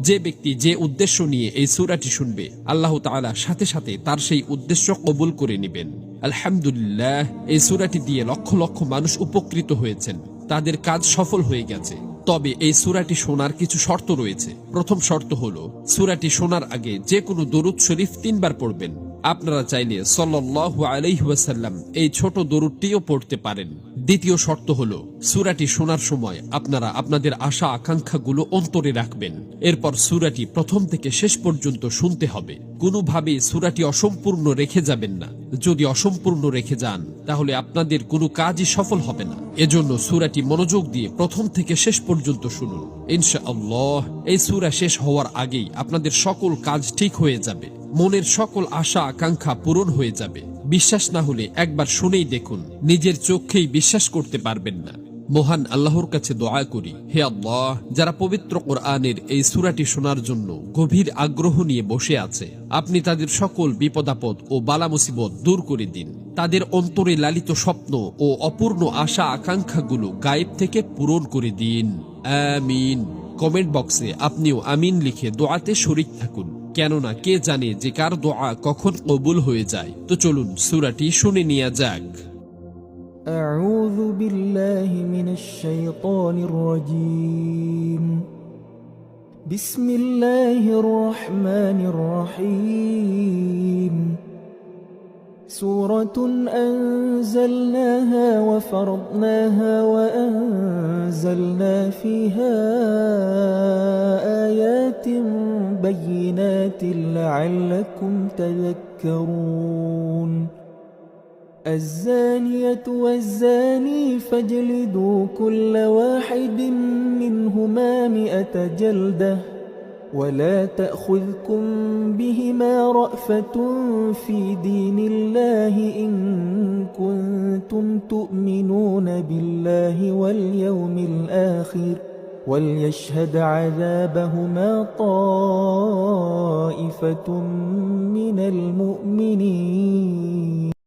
যে ব্যক্তি যে উদ্দেশ্য নিয়ে এই সূরাটি শুনবে, আল্লাহ তাআলা সাথে সাথে তার সেই উদ্দেশ্য কবুল করে নেবেন। আলহামদুলিল্লাহ, এই সূরাটি দিয়ে লক্ষ লক্ষ মানুষ উপকৃত হয়েছেন, তাদের কাজ সফল হয়ে গেছে। তবে এই সূরাটি শোনার কিছু শর্ত রয়েছে। প্রথম শর্ত হলো, সূরাটি শোনার আগে যে কোনো দরুদ শরীফ 3 বার পড়বেন। আপনারা চাইলে সাল্লাল্লাহু আলাইহি ওয়াসাল্লাম এই ছোট দরুদটিও পড়তে পারেন। দ্বিতীয় শর্ত হলো, সূরাটি শোনার সময় আপনারা আপনাদের আশা আকাঙ্ক্ষাগুলো অন্তরে রাখবেন। এরপর সূরাটি প্রথম থেকে শেষ পর্যন্ত শুনতে হবে। কোনোভাবে সূরাটি অসম্পূর্ণ রেখে যাবেন না। যদি অসম্পূর্ণ রেখে যান, তাহলে আপনাদের কোনো কাজই সফল হবে না। এজন্য সূরাটি মনোযোগ দিয়ে প্রথম থেকে শেষ পর্যন্ত শুনুন। ইনশাআল্লাহ এই সূরা শেষ হওয়ার আগেই আপনাদের সকল কাজ ঠিক হয়ে যাবে, মনের সকল আশা আকাঙ্ক্ষা পূরণ হয়ে যাবে। বিশ্বাস না হলে একবার শুনেই দেখুন, নিজের চোখেই বিশ্বাস করতে পারবেন না। মহান আল্লাহর কাছে দোয়া করি, হে আল্লাহ, যারা পবিত্র কোরআনের এই সূরাটি শোনার জন্য গভীর আগ্রহ নিয়ে বসে আছে, আপনি তাদের সকল বিপদাপদ ও বালা মুসিবত দূর করে দিন। তাদের অন্তরে লালিত স্বপ্ন ও অপূর্ণ আশা আকাঙ্ক্ষাগুলো গায়েব থেকে পূরণ করে দিন। আমিন। কমেন্ট বক্সে আপনিও আমিন লিখে দোয়াতে শরীক থাকুন, কেননা কে জানে যে কার দোয়া কখন কবুল হয়ে যায়। তো চলুন সূরাটি শুনে নেওয়া যাক। أعوذ بالله من الشيطان الرجيم. بسم الله الرحمن الرحيم. سورة أنزلناها وفرضناها وأنزلنا فيها آيات بينات لعلكم تذكرون. الزانية والزاني فاجلدوا كل واحد منهما 100 جلدة، ولا تأخذكم بهما رأفة في دين الله إن كنتم تؤمنون بالله واليوم الآخر، وليشهد عذابهما طائفة من المؤمنين.